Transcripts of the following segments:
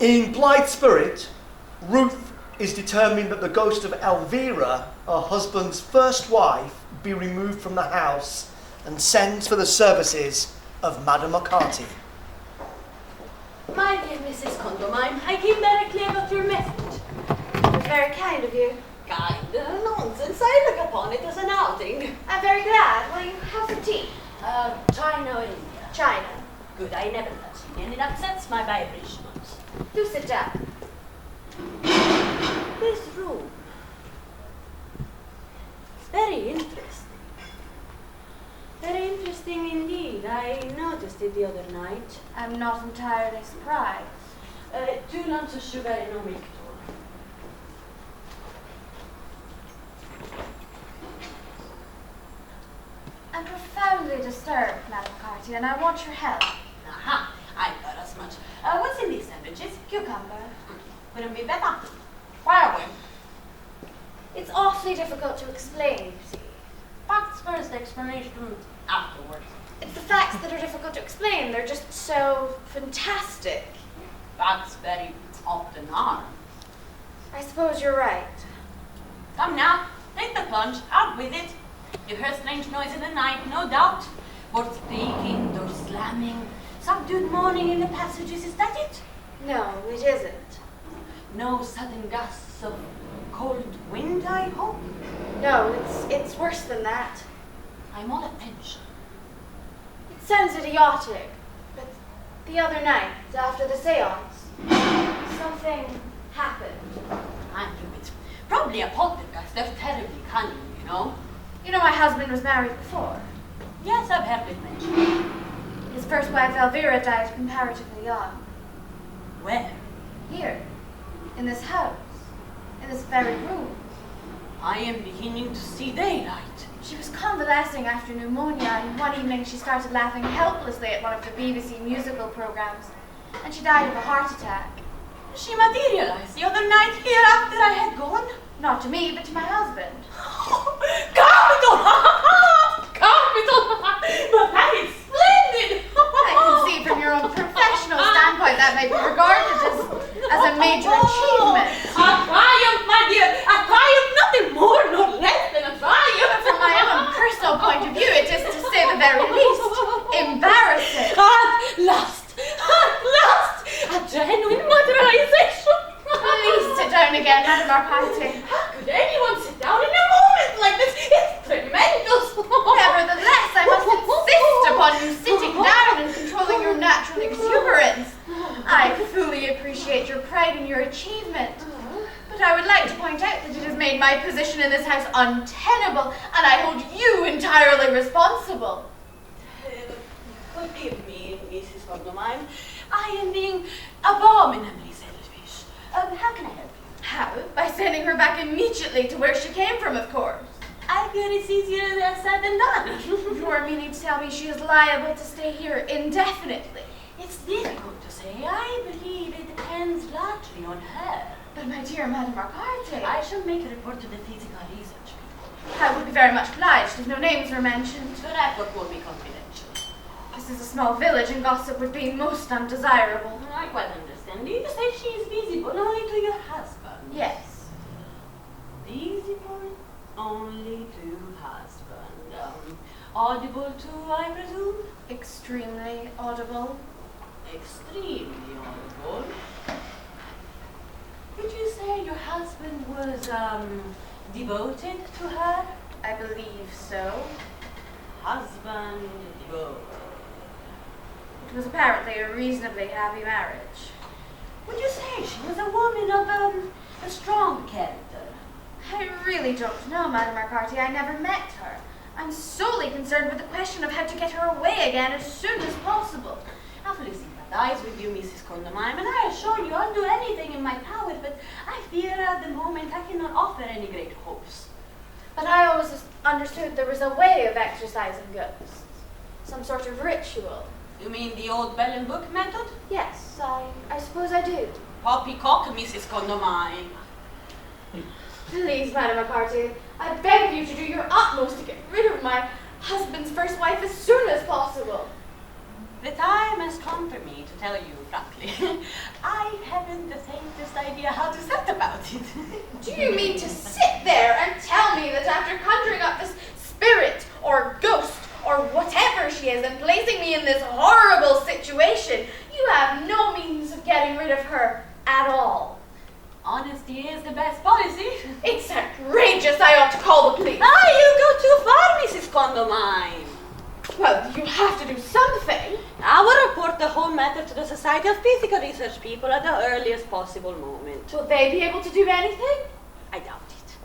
In Blithe Spirit, Ruth is determined that the ghost of Elvira, her husband's first wife, be removed from the house and sends for the services of Madame McCarthy. My dear Mrs. Condamine, I came directly about your message. It was very kind of you. Kind? Nonsense. I look upon it as an outing. I'm very glad. Will you have some tea? China or India? China. Good, I never touch it, and it upsets my vibrations. Do sit down. This room. Very interesting. Very interesting indeed. I noticed it the other night. I'm not entirely surprised. 2 lumps of sugar and no milk. I'm profoundly disturbed, Madame McCarthy, and I want your help. Aha, I thought as much. What's in these sandwiches? Cucumber. Wouldn't be better. Fire away. It's awfully difficult to explain, you see. Facts first, explanation afterwards. It's the facts that are difficult to explain. They're just so fantastic. Facts very often are. I suppose you're right. Come now, take the plunge, out with it. You heard strange noise in the night, no doubt. Words creaking, doors slamming, subdued moaning in the passages, is that it? No, it isn't. No sudden gusts of cold wind, I hope? No, it's worse than that. I'm all attention. It sounds idiotic, but the other night, after the seance, something happened. I knew it. Probably a poltergeist. They're terribly cunning, you know. You know my husband was married before. Yes, I've heard it mentioned. His first wife, Elvira, died comparatively young. Where? Here, in this house, in this very room. I am beginning to see daylight. She was convalescing after pneumonia, and one evening she started laughing helplessly at one of the BBC musical programs, and she died of a heart attack. She materialized the other night here after I had gone? Not to me, but to my husband. Capital! Capital! But that is splendid! I can see from your own professional standpoint that may be regarded as a major achievement. A triumph, my dear! A triumph, nothing more nor less than a triumph! From my own personal point of view, it is, to say the very least, embarrassing. At last! At last! A genuine materialization! Please sit down again, Madame Marcotte. How could anyone sit down in a moment like this? It's tremendous! Nevertheless, I must insist upon you sitting down and controlling your natural exuberance. I fully appreciate your pride in your achievement. But I would like to point out that it has made my position in this house untenable, and I hold you entirely responsible. Forgive me, Mrs. Condamine. I am being abominably selfish. How can I help you? How? By sending her back immediately to where she came from, of course. I fear it's easier said than done. You are meaning to tell me she is liable to stay here indefinitely? It's difficult to say. I believe it depends largely on her. But my dear Madame Marcotte, I shall make a report to the physical research people. I would be very much obliged if no names were mentioned. The report will be confidential. This is a small village and gossip would be most undesirable. I quite understand. You say she is visible only to your husband. Yes. Visible only to husband. Audible to, I presume? Extremely audible. Extremely audible. Did you say your husband was, devoted to her? I believe so. Husband devoted. It was apparently a reasonably happy marriage. Would you say she was a woman of, a strong character? I really don't know, Madame Marcotte. I never met her. I'm solely concerned with the question of how to get her away again as soon as possible. I fully sympathize with you, Mrs. Condamine, and I assure you I'll do anything in my power, but I fear at the moment I cannot offer any great hopes. But I always understood there was a way of exorcising ghosts. Some sort of ritual. You mean the old bell and book method? Yes, I suppose I do. Poppycock, Mrs. Condamine. Please, Madame Marcotte, I beg of you to do your utmost to get rid of my husband's first wife as soon as possible. The time has come for me to tell you frankly. I haven't getting rid of her at all. Honesty is the best policy. It's outrageous. I ought to call the police. You go too far, Mrs. Condomine. Well, you have to do something. I will report the whole matter to the Society of Physical Research people at the earliest possible moment. Will they be able to do anything? I doubt it.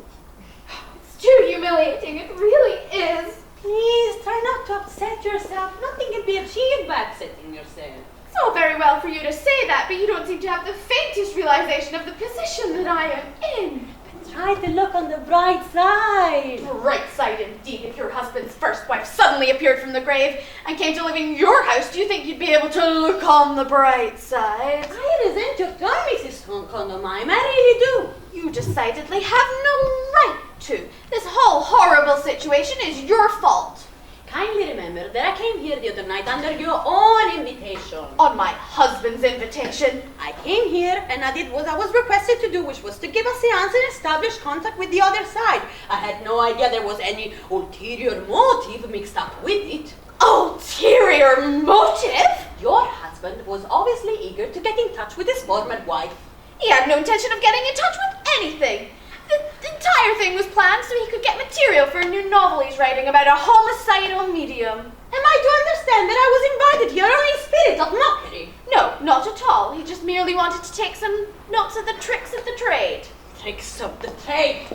It's too humiliating. It really is. Please, try not to upset yourself. Nothing can be achieved by upsetting yourself. It's all very well for you to say that, but you don't seem to have the faintest realization of the position that I am in. Try to look on the bright side. Bright side indeed. If your husband's first wife suddenly appeared from the grave and came to live in your house, do you think you'd be able to look on the bright side? I resent your tone, Mrs. Condomine. I really do. You decidedly have no right to. This whole horrible situation is your fault. Kindly remember that I came here the other night under your own invitation. On my husband's invitation. I came here and I did what I was requested to do, which was to give a seance and establish contact with the other side. I had no idea there was any ulterior motive mixed up with it. Ulterior motive? Your husband was obviously eager to get in touch with his former wife. He had no intention of getting in touch with anything. The entire thing was planned so he could get material for a new novel he's writing about a homicidal medium. Am I to understand that I was invited here only in spirit of mockery? No, not at all. He just merely wanted to take some notes of the tricks of the trade. Tricks of the trade?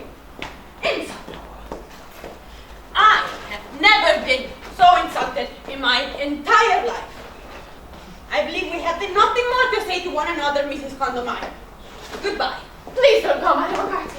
Insult! I have never been so insulted in my entire life. I believe we have nothing more to say to one another, Mrs. Condomine. Goodbye. Please don't come. I have a party.